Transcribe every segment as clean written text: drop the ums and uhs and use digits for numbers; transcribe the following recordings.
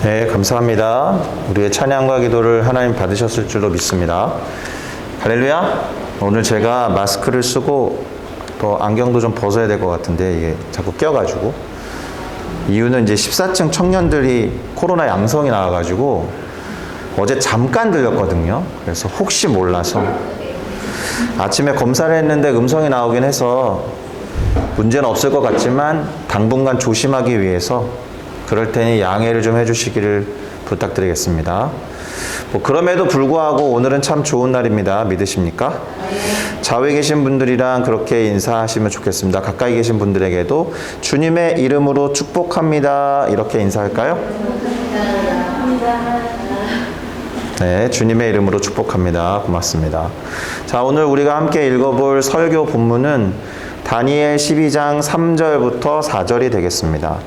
네, 감사합니다. 우리의 찬양과 기도를 하나님 받으셨을 줄로 믿습니다. 할렐루야. 오늘 제가 마스크를 쓰고 또 안경도 좀 벗어야 될 것 같은데 이게 자꾸 껴가지고, 이유는 이제 14층 청년들이 코로나 양성이 나와가지고 어제 잠깐 들렸거든요. 그래서 혹시 몰라서 아침에 검사를 했는데 음성이 나오긴 해서 문제는 없을 것 같지만 당분간 조심하기 위해서 그럴 테니 양해를 좀 해주시기를 부탁드리겠습니다. 그럼에도 불구하고 오늘은 참 좋은 날입니다. 믿으십니까? 좌우에 계신 분들이랑 그렇게 인사하시면 좋겠습니다. 가까이 계신 분들에게도 주님의 이름으로 축복합니다. 이렇게 인사할까요? 네, 주님의 이름으로 축복합니다. 고맙습니다. 자, 오늘 우리가 함께 읽어볼 설교 본문은 다니엘 12장 3절부터 4절이 되겠습니다.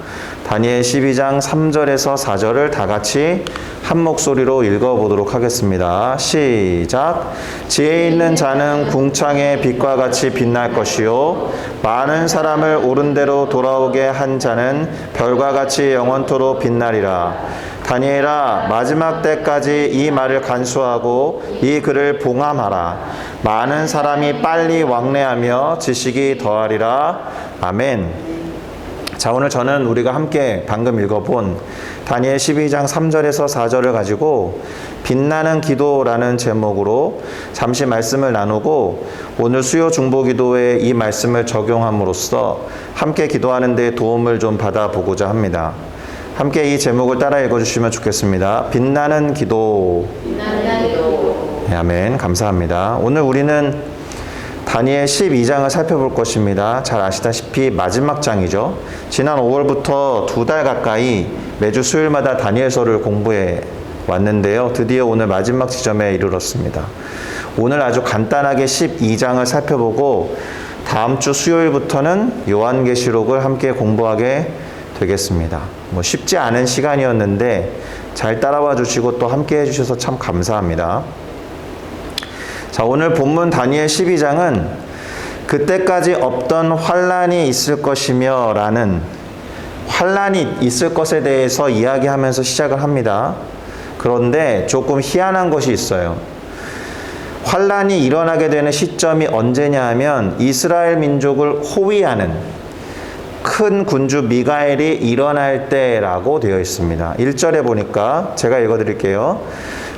다니엘 12장 3절에서 4절을 다 같이 한 목소리로 읽어보도록 하겠습니다. 시작. 지혜 있는 자는 궁창의 빛과 같이 빛날 것이요 많은 사람을 옳은 대로 돌아오게 한 자는 별과 같이 영원토록 빛나리라. 다니엘아, 마지막 때까지 이 말을 간수하고 이 글을 봉함하라. 많은 사람이 빨리 왕래하며 지식이 더하리라. 아멘. 자, 오늘 저는 우리가 함께 방금 읽어본 다니엘 12장 3절에서 4절을 가지고 빛나는 기도라는 제목으로 잠시 말씀을 나누고, 오늘 수요 중보 기도에 이 말씀을 적용함으로써 함께 기도하는 데 도움을 좀 받아보고자 합니다. 함께 이 제목을 따라 읽어주시면 좋겠습니다. 빛나는 기도. 네, 아멘. 감사합니다. 오늘 우리는 다니엘 12장을 살펴볼 것입니다. 잘 아시다시피 마지막 장이죠. 지난 5월부터 2달 가까이 매주 수요일마다 다니엘서를 공부해 왔는데요. 드디어 오늘 마지막 지점에 이르렀습니다. 오늘 아주 간단하게 12장을 살펴보고 다음 주 수요일부터는 요한계시록을 함께 공부하게 되겠습니다. 쉽지 않은 시간이었는데 잘 따라와 주시고 또 함께 해주셔서 참 감사합니다. 자, 오늘 본문 다니엘 12장은 그때까지 없던 환란이 있을 것이며 라는, 환란이 있을 것에 대해서 이야기하면서 시작을 합니다. 그런데 조금 희한한 것이 있어요. 환란이 일어나게 되는 시점이 언제냐 하면 이스라엘 민족을 호위하는 큰 군주 미가엘이 일어날 때라고 되어 있습니다. 1절에 보니까 제가 읽어드릴게요.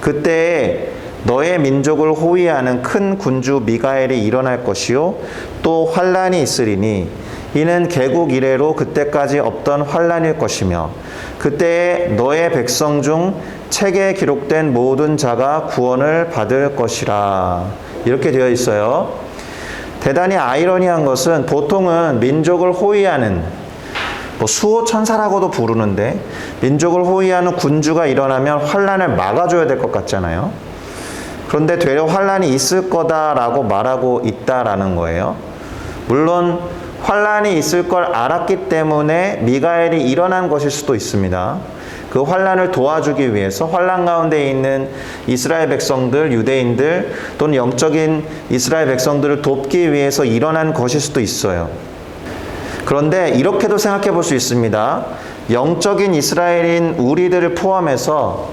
그때 너의 민족을 호위하는 큰 군주 미가엘이 일어날 것이요 또 환란이 있으리니 이는 개국 이래로 그때까지 없던 환란일 것이며 그때에 너의 백성 중 책에 기록된 모든 자가 구원을 받을 것이라. 이렇게 되어 있어요. 대단히 아이러니한 것은 보통은 민족을 호위하는, 수호 천사라고도 부르는데 민족을 호위하는 군주가 일어나면 환란을 막아줘야 될 것 같잖아요. 그런데 되려 환란이 있을 거다라고 말하고 있다라는 거예요. 물론 환란이 있을 걸 알았기 때문에 미가엘이 일어난 것일 수도 있습니다. 그 환란을 도와주기 위해서 환란 가운데 있는 이스라엘 백성들, 유대인들 또는 영적인 이스라엘 백성들을 돕기 위해서 일어난 것일 수도 있어요. 그런데 이렇게도 생각해 볼 수 있습니다. 영적인 이스라엘인 우리들을 포함해서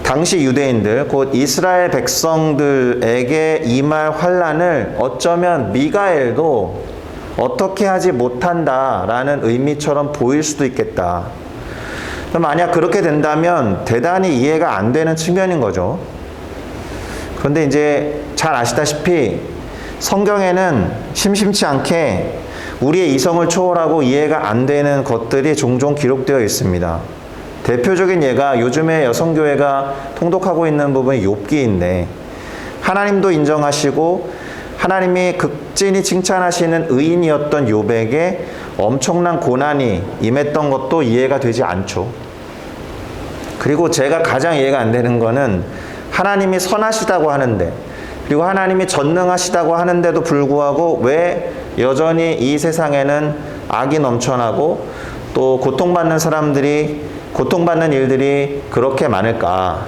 당시 유대인들, 곧 이스라엘 백성들에게 임할 환란을 어쩌면 미가엘도 어떻게 하지 못한다라는 의미처럼 보일 수도 있겠다. 만약 그렇게 된다면 대단히 이해가 안 되는 측면인 거죠. 그런데 이제 잘 아시다시피 성경에는 심심치 않게 우리의 이성을 초월하고 이해가 안 되는 것들이 종종 기록되어 있습니다. 대표적인 예가 요즘에 여성교회가 통독하고 있는 부분이 욥기인데, 하나님도 인정하시고 하나님이 극진히 칭찬하시는 의인이었던 욥에게 엄청난 고난이 임했던 것도 이해가 되지 않죠. 그리고 제가 가장 이해가 안 되는 거는 하나님이 선하시다고 하는데, 그리고 하나님이 전능하시다고 하는데도 불구하고 왜 여전히 이 세상에는 악이 넘쳐나고 또 고통받는 일들이 그렇게 많을까?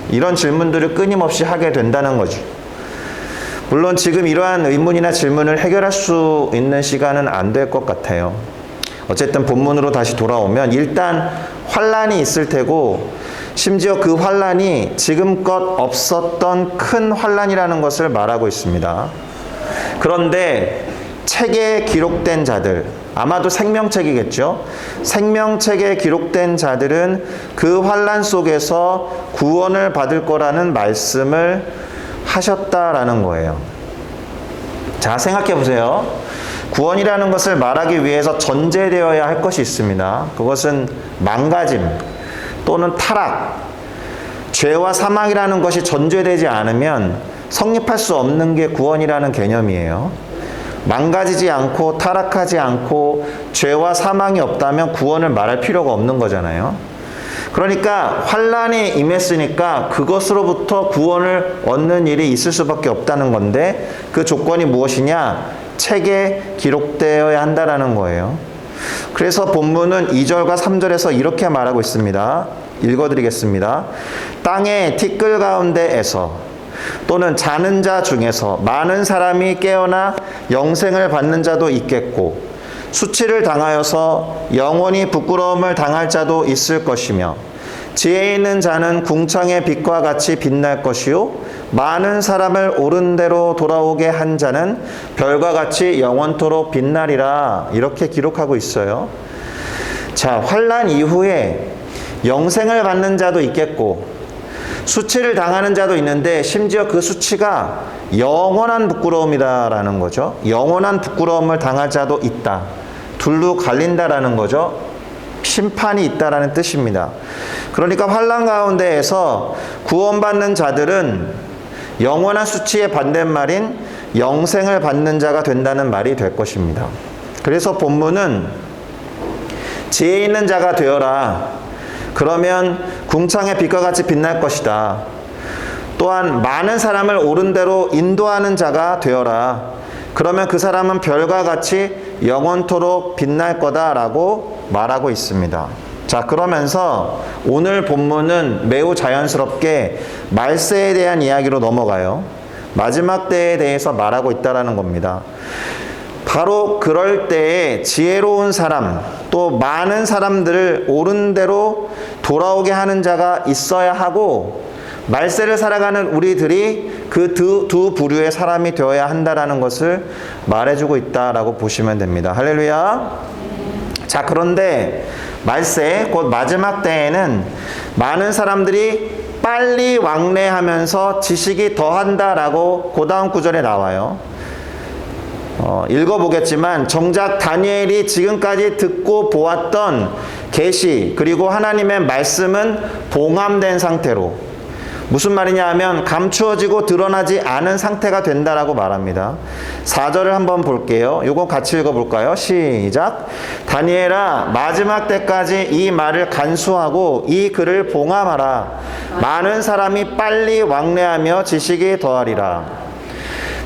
이런 질문들을 끊임없이 하게 된다는 거죠. 물론 지금 이러한 의문이나 질문을 해결할 수 있는 시간은 안 될 것 같아요. 어쨌든 본문으로 다시 돌아오면 일단 환난이 있을 테고 심지어 그 환난이 지금껏 없었던 큰 환난이라는 것을 말하고 있습니다. 그런데 책에 기록된 자들, 아마도 생명책이겠죠. 생명책에 기록된 자들은 그 환난 속에서 구원을 받을 거라는 말씀을 하셨다라는 거예요. 자, 생각해 보세요. 구원이라는 것을 말하기 위해서 전제되어야 할 것이 있습니다. 그것은 망가짐 또는 타락, 죄와 사망이라는 것이 전제되지 않으면 성립할 수 없는 게 구원이라는 개념이에요. 망가지지 않고 타락하지 않고 죄와 사망이 없다면 구원을 말할 필요가 없는 거잖아요. 그러니까 환난이 임했으니까 그것으로부터 구원을 얻는 일이 있을 수밖에 없다는 건데 그 조건이 무엇이냐? 책에 기록되어야 한다라는 거예요. 그래서 본문은 2절과 3절에서 이렇게 말하고 있습니다. 읽어드리겠습니다. 땅의 티끌 가운데에서 또는 자는 자 중에서 많은 사람이 깨어나 영생을 받는 자도 있겠고 수치를 당하여서 영원히 부끄러움을 당할 자도 있을 것이며 지혜 있는 자는 궁창의 빛과 같이 빛날 것이요 많은 사람을 옳은 대로 돌아오게 한 자는 별과 같이 영원토록 빛나리라. 이렇게 기록하고 있어요. 자, 환난 이후에 영생을 받는 자도 있겠고 수치를 당하는 자도 있는데 심지어 그 수치가 영원한 부끄러움이다라는 거죠. 영원한 부끄러움을 당할 자도 있다. 둘로 갈린다라는 거죠. 심판이 있다라는 뜻입니다. 그러니까 환난 가운데에서 구원받는 자들은 영원한 수치의 반대말인 영생을 받는 자가 된다는 말이 될 것입니다. 그래서 본문은 지혜 있는 자가 되어라. 그러면 궁창의 빛과 같이 빛날 것이다. 또한 많은 사람을 옳은 대로 인도하는 자가 되어라. 그러면 그 사람은 별과 같이 영원토록 빛날 거다라고 말하고 있습니다. 자, 그러면서 오늘 본문은 매우 자연스럽게 말세에 대한 이야기로 넘어가요. 마지막 때에 대해서 말하고 있다라는 겁니다. 바로 그럴 때에 지혜로운 사람, 또 많은 사람들을 옳은 대로 돌아오게 하는 자가 있어야 하고 말세를 살아가는 우리들이 그 두 부류의 사람이 되어야 한다라는 것을 말해주고 있다라고 보시면 됩니다. 할렐루야. 자, 그런데 말세, 곧 마지막 때에는 많은 사람들이 빨리 왕래하면서 지식이 더한다라고 그 다음 구절에 나와요. 읽어보겠지만 정작 다니엘이 지금까지 듣고 보았던 계시 그리고 하나님의 말씀은 봉함된 상태로, 무슨 말이냐 하면 감추어지고 드러나지 않은 상태가 된다라고 말합니다. 4절을 한번 볼게요. 이거 같이 읽어볼까요? 시작. 다니엘아, 마지막 때까지 이 말을 간수하고 이 글을 봉함하라. 많은 사람이 빨리 왕래하며 지식이 더하리라.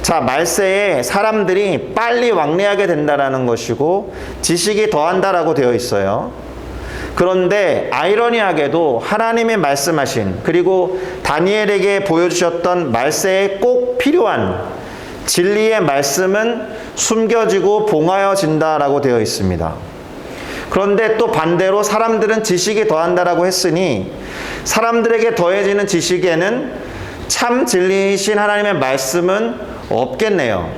자, 말세에 사람들이 빨리 왕래하게 된다라는 것이고 지식이 더한다라고 되어 있어요. 그런데 아이러니하게도 하나님이 말씀하신, 그리고 다니엘에게 보여주셨던 말세에 꼭 필요한 진리의 말씀은 숨겨지고 봉하여진다라고 되어 있습니다. 그런데 또 반대로 사람들은 지식이 더한다라고 했으니 사람들에게 더해지는 지식에는 참 진리이신 하나님의 말씀은 없겠네요.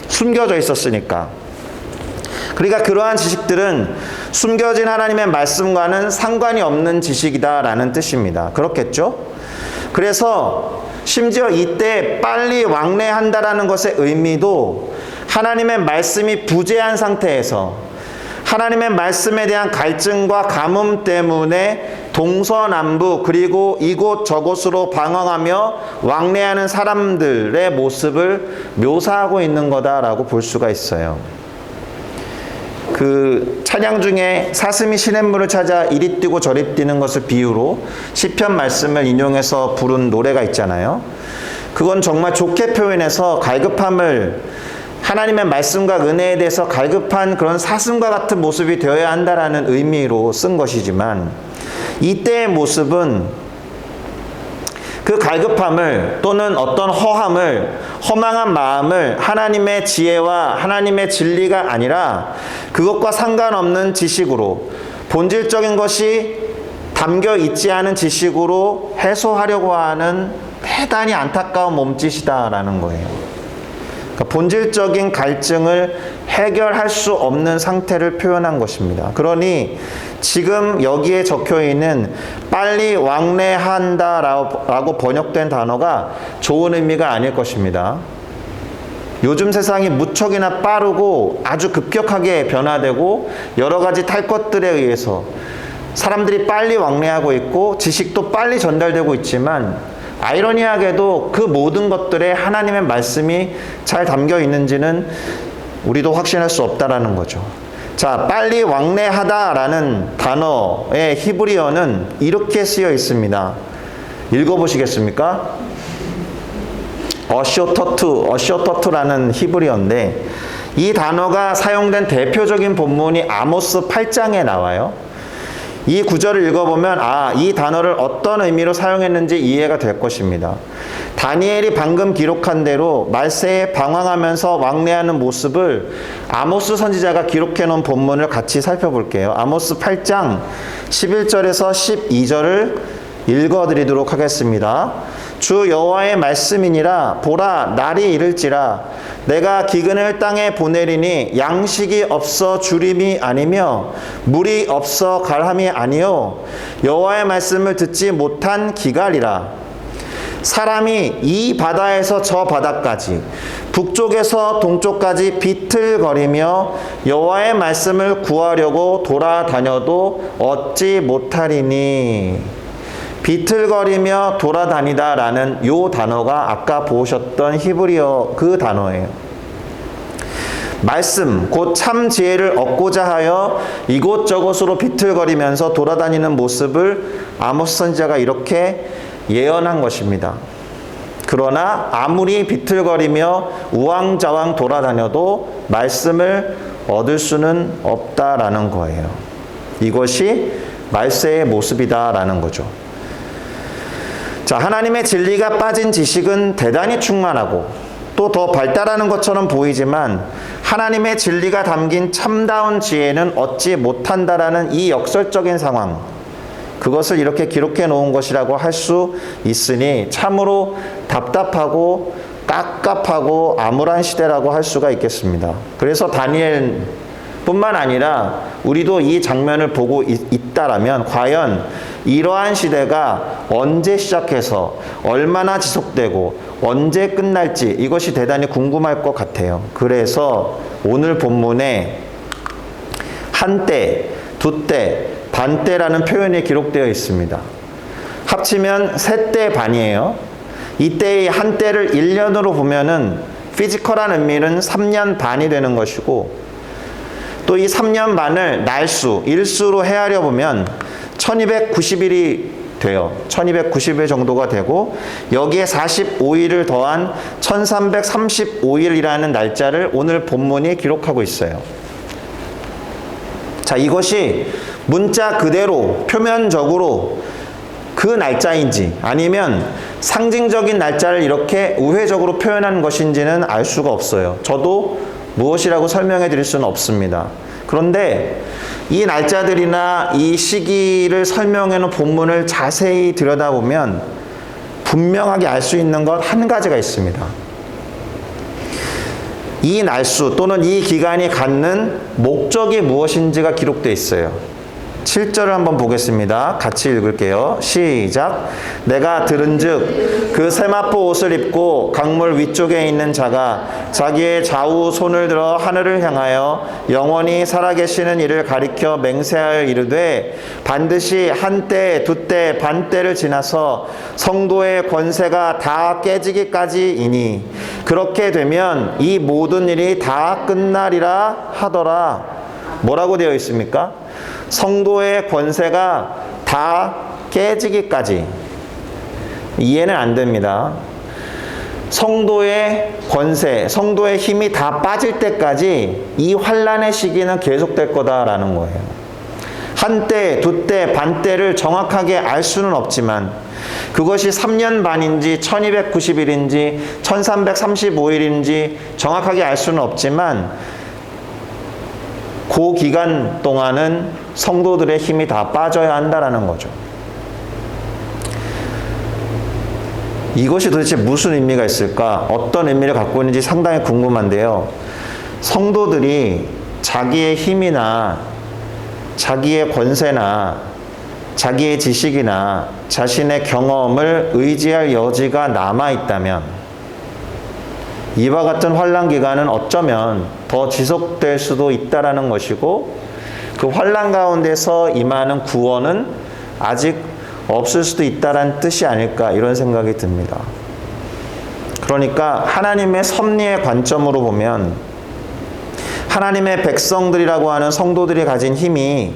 숨겨져 있었으니까. 그러니까 그러한 지식들은 숨겨진 하나님의 말씀과는 상관이 없는 지식이다라는 뜻입니다. 그렇겠죠? 그래서 심지어 이때 빨리 왕래한다라는 것의 의미도 하나님의 말씀이 부재한 상태에서 하나님의 말씀에 대한 갈증과 가뭄 때문에 동서남북 그리고 이곳 저곳으로 방황하며 왕래하는 사람들의 모습을 묘사하고 있는 거다라고 볼 수가 있어요. 그 찬양 중에 사슴이 시냇물을 찾아 이리 뛰고 저리 뛰는 것을 비유로 시편 말씀을 인용해서 부른 노래가 있잖아요. 그건 정말 좋게 표현해서 갈급함을, 하나님의 말씀과 은혜에 대해서 갈급한 그런 사슴과 같은 모습이 되어야 한다라는 의미로 쓴 것이지만, 이때의 모습은 그 갈급함을 또는 어떤 허함을, 허망한 마음을 하나님의 지혜와 하나님의 진리가 아니라 그것과 상관없는 지식으로 본질적인 것이 담겨 있지 않은 지식으로 해소하려고 하는 대단히 안타까운 몸짓이다라는 거예요. 그러니까 본질적인 갈증을 해결할 수 없는 상태를 표현한 것입니다. 그러니 지금 여기에 적혀 있는 빨리 왕래한다라고 번역된 단어가 좋은 의미가 아닐 것입니다. 요즘 세상이 무척이나 빠르고 아주 급격하게 변화되고 여러 가지 탈 것들에 의해서 사람들이 빨리 왕래하고 있고 지식도 빨리 전달되고 있지만 아이러니하게도 그 모든 것들에 하나님의 말씀이 잘 담겨 있는지는 우리도 확신할 수 없다라는 거죠. 자, 빨리 왕래하다라는 단어의 히브리어는 이렇게 쓰여 있습니다. 읽어보시겠습니까? 어쇼터투라는 히브리어인데 이 단어가 사용된 대표적인 본문이 아모스 8장에 나와요. 이 구절을 읽어보면 이 단어를 어떤 의미로 사용했는지 이해가 될 것입니다. 다니엘이 방금 기록한 대로 말세에 방황하면서 왕래하는 모습을 아모스 선지자가 기록해 놓은 본문을 같이 살펴볼게요. 아모스 8장 11절에서 12절을 읽어드리도록 하겠습니다. 주 여호와의 말씀이니라. 보라, 날이 이를지라. 내가 기근을 땅에 보내리니 양식이 없어 주림이 아니며 물이 없어 갈함이 아니요 여호와의 말씀을 듣지 못한 기갈이라. 사람이 이 바다에서 저 바다까지 북쪽에서 동쪽까지 비틀거리며 여호와의 말씀을 구하려고 돌아다녀도 얻지 못하리니. 비틀거리며 돌아다니다 라는 요 단어가 아까 보셨던 히브리어 그 단어예요. 말씀, 곧 참 지혜를 얻고자 하여 이곳저곳으로 비틀거리면서 돌아다니는 모습을 아모스 선지자가 이렇게 예언한 것입니다. 그러나 아무리 비틀거리며 우왕좌왕 돌아다녀도 말씀을 얻을 수는 없다라는 거예요. 이것이 말세의 모습이다라는 거죠. 자, 하나님의 진리가 빠진 지식은 대단히 충만하고 또 더 발달하는 것처럼 보이지만 하나님의 진리가 담긴 참다운 지혜는 얻지 못한다라는 이 역설적인 상황, 그것을 이렇게 기록해 놓은 것이라고 할 수 있으니 참으로 답답하고 깝깝하고 암울한 시대라고 할 수가 있겠습니다. 그래서 다니엘 뿐만 아니라 우리도 이 장면을 보고 있다라면 과연 이러한 시대가 언제 시작해서 얼마나 지속되고 언제 끝날지 이것이 대단히 궁금할 것 같아요. 그래서 오늘 본문에 한때, 두때, 반때라는 표현이 기록되어 있습니다. 합치면 3때 반이에요. 이때의 한때를 1년으로 보면은 피지컬한 의미는 3년 반이 되는 것이고 또 이 3년 반을 날수, 일수로 헤아려 보면 1290일이 돼요. 1290일 정도가 되고 여기에 45일을 더한 1335일이라는 날짜를 오늘 본문이 기록하고 있어요. 자, 이것이 문자 그대로 표면적으로 그 날짜인지 아니면 상징적인 날짜를 이렇게 우회적으로 표현한 것인지는 알 수가 없어요. 저도 무엇이라고 설명해 드릴 수는 없습니다. 그런데 이 날짜들이나 이 시기를 설명해 놓은 본문을 자세히 들여다보면 분명하게 알 수 있는 것 한 가지가 있습니다. 이 날수 또는 이 기간이 갖는 목적이 무엇인지가 기록되어 있어요. 7절을 한번 보겠습니다. 같이 읽을게요. 시작. 내가 들은즉 그 세마포 옷을 입고 강물 위쪽에 있는 자가 자기의 좌우 손을 들어 하늘을 향하여 영원히 살아계시는 이를 가리켜 맹세하여 이르되 반드시 한때, 두때, 반때를 지나서 성도의 권세가 다 깨지기까지이니 그렇게 되면 이 모든 일이 다 끝나리라 하더라. 뭐라고 되어 있습니까? 성도의 권세가 다 깨지기까지. 이해는 안 됩니다. 성도의 권세, 성도의 힘이 다 빠질 때까지 이 환란의 시기는 계속될 거다라는 거예요. 한때, 두때, 반때를 정확하게 알 수는 없지만 그것이 3년 반인지 1290일인지 1335일인지 정확하게 알 수는 없지만 그 기간 동안은 성도들의 힘이 다 빠져야 한다라는 거죠. 이것이 도대체 무슨 의미가 있을까? 어떤 의미를 갖고 있는지 상당히 궁금한데요. 성도들이 자기의 힘이나 자기의 권세나 자기의 지식이나 자신의 경험을 의지할 여지가 남아있다면 이와 같은 환난 기간은 어쩌면 더 지속될 수도 있다라는 것이고, 그 환난 가운데서 임하는 구원은 아직 없을 수도 있다라는 뜻이 아닐까, 이런 생각이 듭니다. 그러니까 하나님의 섭리의 관점으로 보면 하나님의 백성들이라고 하는 성도들이 가진 힘이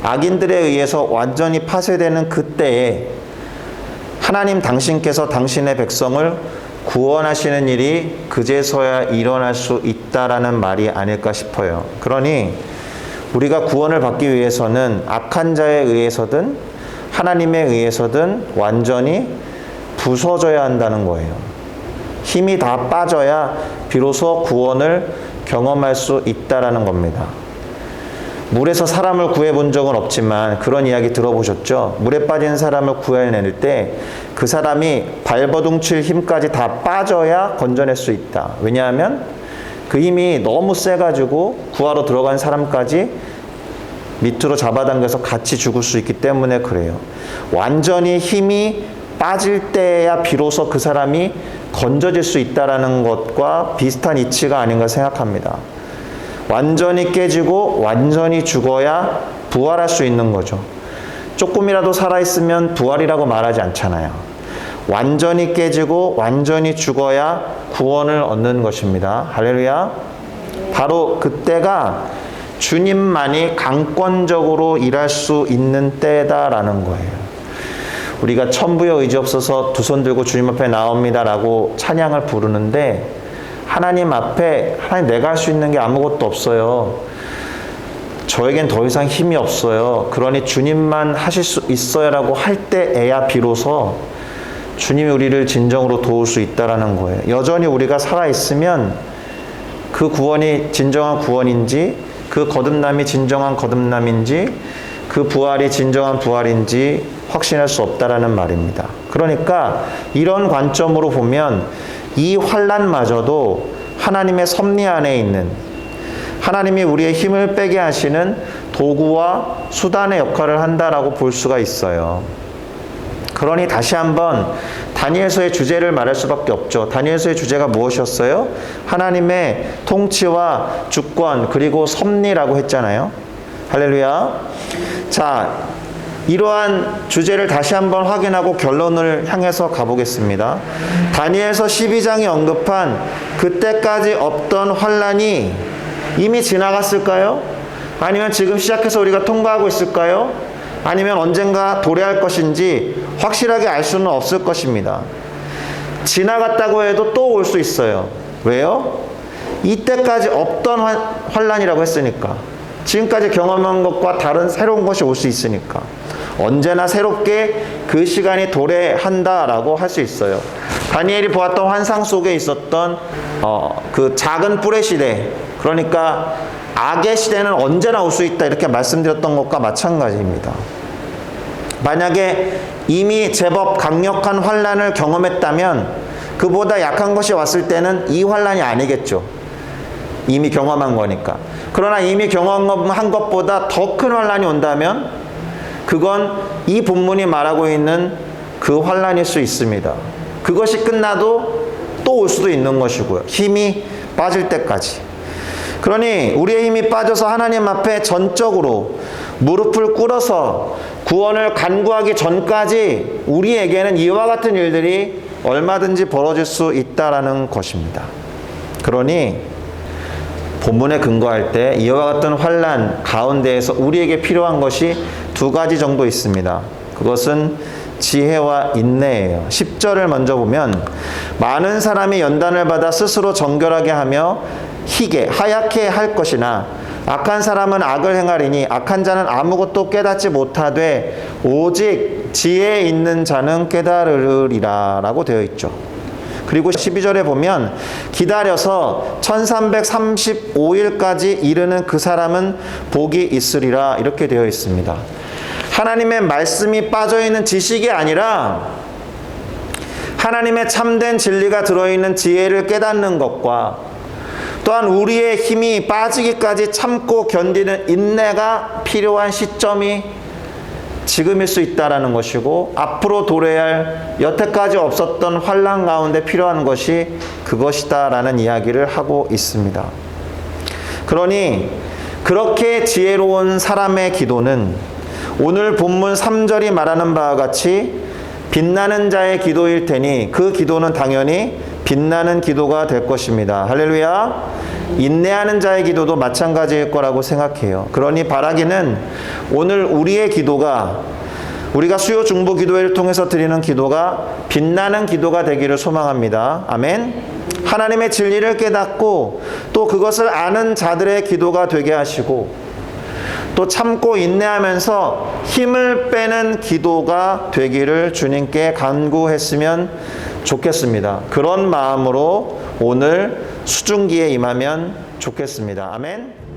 악인들에 의해서 완전히 파쇄되는 그때에 하나님 당신께서 당신의 백성을 구원하시는 일이 그제서야 일어날 수 있다라는 말이 아닐까 싶어요. 그러니 우리가 구원을 받기 위해서는 악한 자에 의해서든 하나님에 의해서든 완전히 부서져야 한다는 거예요. 힘이 다 빠져야 비로소 구원을 경험할 수 있다라는 겁니다. 물에서 사람을 구해본 적은 없지만 그런 이야기 들어보셨죠? 물에 빠진 사람을 구해낼 때 그 사람이 발버둥칠 힘까지 다 빠져야 건져낼 수 있다. 왜냐하면 그 힘이 너무 세가지고 구하러 들어간 사람까지 밑으로 잡아당겨서 같이 죽을 수 있기 때문에 그래요. 완전히 힘이 빠질 때야 비로소 그 사람이 건져질 수 있다는 것과 비슷한 이치가 아닌가 생각합니다. 완전히 깨지고 완전히 죽어야 부활할 수 있는 거죠. 조금이라도 살아있으면 부활이라고 말하지 않잖아요. 완전히 깨지고 완전히 죽어야 구원을 얻는 것입니다. 할렐루야. 바로 그때가 주님만이 강권적으로 일할 수 있는 때다라는 거예요. 우리가 천부여 의지없어서 두 손 들고 주님 앞에 나옵니다라고 찬양을 부르는데, 하나님 앞에 하나님 내가 할 수 있는 게 아무것도 없어요. 저에겐 더 이상 힘이 없어요. 그러니 주님만 하실 수 있어요라고 할 때에야 비로소 주님이 우리를 진정으로 도울 수 있다라는 거예요. 여전히 우리가 살아있으면 그 구원이 진정한 구원인지, 그 거듭남이 진정한 거듭남인지, 그 부활이 진정한 부활인지 확신할 수 없다라는 말입니다. 그러니까 이런 관점으로 보면 이 환난마저도 하나님의 섭리 안에 있는, 하나님이 우리의 힘을 빼게 하시는 도구와 수단의 역할을 한다라고 볼 수가 있어요. 그러니 다시 한번 다니엘서의 주제를 말할 수밖에 없죠. 다니엘서의 주제가 무엇이었어요? 하나님의 통치와 주권 그리고 섭리라고 했잖아요. 할렐루야. 자, 이러한 주제를 다시 한번 확인하고 결론을 향해서 가보겠습니다. 다니엘서 12장이 언급한 그때까지 없던 환난이 이미 지나갔을까요? 아니면 지금 시작해서 우리가 통과하고 있을까요? 아니면 언젠가 도래할 것인지 확실하게 알 수는 없을 것입니다. 지나갔다고 해도 또 올 수 있어요. 왜요? 이때까지 없던 환난이라고 했으니까. 지금까지 경험한 것과 다른 새로운 것이 올 수 있으니까. 언제나 새롭게 그 시간이 도래한다라고 할 수 있어요. 다니엘이 보았던 환상 속에 있었던 그 작은 뿔의 시대, 그러니까 악의 시대는 언제나 올 수 있다, 이렇게 말씀드렸던 것과 마찬가지입니다. 만약에 이미 제법 강력한 환난을 경험했다면 그보다 약한 것이 왔을 때는 이 환난이 아니겠죠. 이미 경험한 거니까. 그러나 이미 경험한 것보다 더 큰 환난이 온다면 그건 이 본문이 말하고 있는 그 환난일 수 있습니다. 그것이 끝나도 또 올 수도 있는 것이고요. 힘이 빠질 때까지. 그러니 우리의 힘이 빠져서 하나님 앞에 전적으로 무릎을 꿇어서 구원을 간구하기 전까지 우리에게는 이와 같은 일들이 얼마든지 벌어질 수 있다라는 것입니다. 그러니 본문에 근거할 때 이와 같은 환난 가운데에서 우리에게 필요한 것이 두 가지 정도 있습니다. 그것은 지혜와 인내예요. 10절을 먼저 보면, 많은 사람이 연단을 받아 스스로 정결하게 하며 희게 하얗게 할 것이나 악한 사람은 악을 행하리니 악한 자는 아무것도 깨닫지 못하되 오직 지혜 있는 자는 깨달으리라 라고 되어 있죠. 그리고 12절에 보면 기다려서 1335일까지 이르는 그 사람은 복이 있으리라 이렇게 되어 있습니다. 하나님의 말씀이 빠져있는 지식이 아니라 하나님의 참된 진리가 들어있는 지혜를 깨닫는 것과 또한 우리의 힘이 빠지기까지 참고 견디는 인내가 필요한 시점이 지금일 수 있다라는 것이고, 앞으로 도래해야 할 여태까지 없었던 환난 가운데 필요한 것이 그것이다라는 이야기를 하고 있습니다. 그러니 그렇게 지혜로운 사람의 기도는 오늘 본문 3절이 말하는 바와 같이 빛나는 자의 기도일 테니 그 기도는 당연히 빛나는 기도가 될 것입니다. 할렐루야. 인내하는 자의 기도도 마찬가지일 거라고 생각해요. 그러니 바라기는 오늘 우리의 기도가, 우리가 수요 중보 기도회를 통해서 드리는 기도가 빛나는 기도가 되기를 소망합니다. 아멘. 하나님의 진리를 깨닫고 또 그것을 아는 자들의 기도가 되게 하시고, 또 참고 인내하면서 힘을 빼는 기도가 되기를 주님께 간구했으면 좋겠습니다. 그런 마음으로 오늘 수중기에 임하면 좋겠습니다. 아멘.